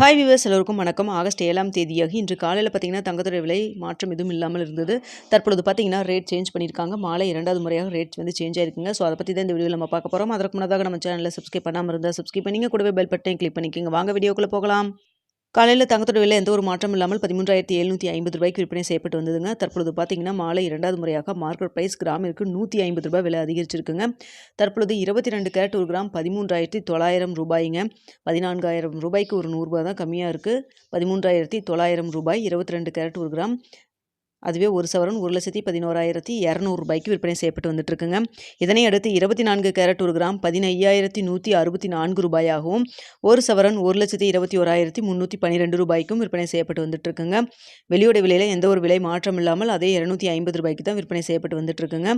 Hi viewers எல்லோருக்கும் வணக்கம். August 7ஆம் தேதியாகி இன்று காலையில் பார்த்தீங்கன்னா தங்கத்தோட விலை மாற்றம் எதுவும் இல்லாமல் இருந்தது. தற்பொழுது பார்த்தீங்கன்னா ரேட் சேஞ்ச் பண்ணியிருக்காங்க. மாலை 2வது முறையாக ரேட் வந்து சேஞ்ச் ஆயிருக்குங்க. ஸோ அதை பற்றி தான் இந்த வீடியோவில் நம்ம பார்க்க போகிறோம். அதற்கு முன்னதாக நம்ம சேனலில் சப்ஸ்கிரைப் பண்ணாமல் இருந்தால் சப்ஸ்கிரைப் பண்ணிங்க, கூடவே பெல் பட்டனையும் கிளிக் பண்ணிக்கோங்க. வாங்க வீடியோக்குள்ளே போகலாம். காலையில் தங்கத்தோட விலை எந்த ஒரு மாற்றம் இல்லாமல் 13,750 ரூபாய்க்கு விற்பனை செய்யப்பட்டு வந்ததுங்க. தற்பொழுது பார்த்தீங்கன்னா மாலை 2வது முறையாக மார்க்கெட் பிரைஸ் கிராமிற்கு 150 ரூபாய் விலை அதிகரிச்சிருக்குங்க. தற்பொழுது 22 கேரட் ஒரு கிராம் 13,900 ரூபாய்ங்க. 14,000 ரூபாய்க்கு ஒரு 100 ரூபாய் தான் கம்மியாக இருக்குது. 13,900 ரூபாய். 22 கேரட் ஒரு கிராம். அதுவே ஒரு சவரன் 1,11,200 ரூபாய்க்கு விற்பனை செய்யப்பட்டு வந்துட்டு இருக்குங்க. இதனை அடுத்து 24 கேரட் ஒரு கிராம் 15,164 ரூபாயாகவும், ஒரு சவரன் 1,21,312 ரூபாய்க்கும் விற்பனை செய்யப்பட்டு வந்துட்டு இருக்குங்க. வெளியோட விலையில் எந்த ஒரு விலை மாற்றம் இல்லாமல் அதே 250 ரூபாய்க்கு தான் விற்பனை செய்யப்பட்டு வந்துட்டு இருக்குங்க.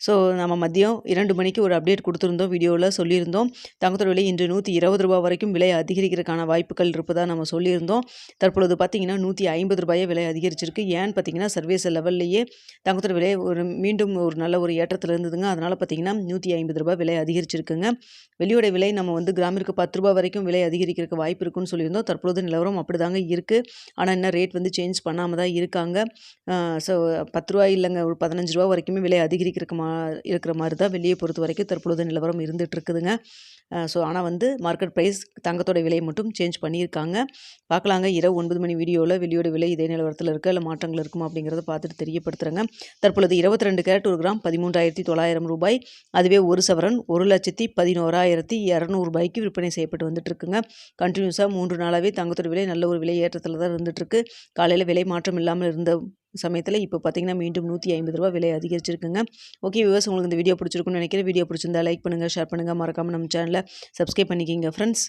ஸோ நம்ம மதியம் 2 மணிக்கு ஒரு அப்டேட் கொடுத்துருந்தோம், வீடியோவில் சொல்லியிருந்தோம். தங்கத்தோட விலை இன்று 120 ரூபாய் வரைக்கும் விலை அதிகரிக்கிறதுக்கான வாய்ப்புகள் இருப்பதாக நம்ம சொல்லியிருந்தோம். தற்பொழுது பார்த்தீங்கன்னா 150 ரூபாயை விலை அதிகரிச்சிருக்கு. ஏன்னு பார்த்தீங்கன்னா சர்வீஸ் லெவல்லையே தங்கத்தோட விலை மீண்டும் ஒரு நல்ல ஒரு ஏற்றத்தில் இருந்ததுங்க. அதனால் பார்த்தீங்கன்னா 150 ரூபாய் விலை அதிகரிச்சிருக்குங்க. வெளியோட விலை நம்ம வந்து கிராமிற்கு 10 ரூபாய் வரைக்கும் விலை அதிகரிக்கிறதுக்கு வாய்ப்பு இருக்குன்னு சொல்லியிருந்தோம். தற்பொழுது நிலவரம் அப்படி தாங்க இருக்குது. ஆனால் இன்னும் ரேட் வந்து சேஞ்ச் பண்ணாமல் தான் இருக்காங்க. ஸோ 10 ரூபாய் இல்லைங்க, ஒரு 15 ரூபா வரைக்குமே விலை அதிகரிக்கிறதுக்கு இருக்கிற மாதிரி தான் வெளியே பொறுத்த வரைக்கும் தற்பொழுது நிலவரம் இருந்துகிட்டு இருக்குதுங்க. ஸோ ஆனால் வந்து மார்க்கெட் ப்ரைஸ் தங்கத்தோட விலை மட்டும் சேஞ்ச் பண்ணியிருக்காங்க. பார்க்கலாங்க. இரவு 9 மணி வீடியோவில் வெளியோட விலை இதே நிலவரத்தில் இருக்கா இல்லை மாற்றங்கள் இருக்குமா அப்படிங்கிறத பார்த்துட்டு தெரியப்படுத்துகிறேங்க. தற்பொழுது 22 கேரட் ஒரு கிராம் 13,900 ரூபாய். அதுவே ஒரு சவரன் 1,11,200 ரூபாய்க்கு விற்பனை செய்யப்பட்டு வந்துட்டு இருக்குங்க. கண்டினியூஸாக 3 நாளாகவே தங்கத்தோட விலை நல்ல ஒரு விலை ஏற்றத்தில் தான் இருந்துகிட்ருக்கு. காலையில் விலை மாற்றம் இல்லாமல் இருந்த சமயத்தில் இப்போ பார்த்தீங்கன்னா மீண்டும் 150 ரூபாய் விலை அதிகரிச்சிருக்குங்க. ஓகே வியூவர்ஸ், உங்களுக்கு இந்த வீடியோ பிடிச்சிருக்குன்னு நினைக்கிறேன். வீடியோ பிடிச்சிருந்தா லைக் பண்ணுங்கள், ஷேர் பண்ணுங்கள், மறக்காமல் நம்ம சேனலை சப்ஸ்கிரைப் பண்ணிக்கிங்க ஃப்ரெண்ட்ஸ்.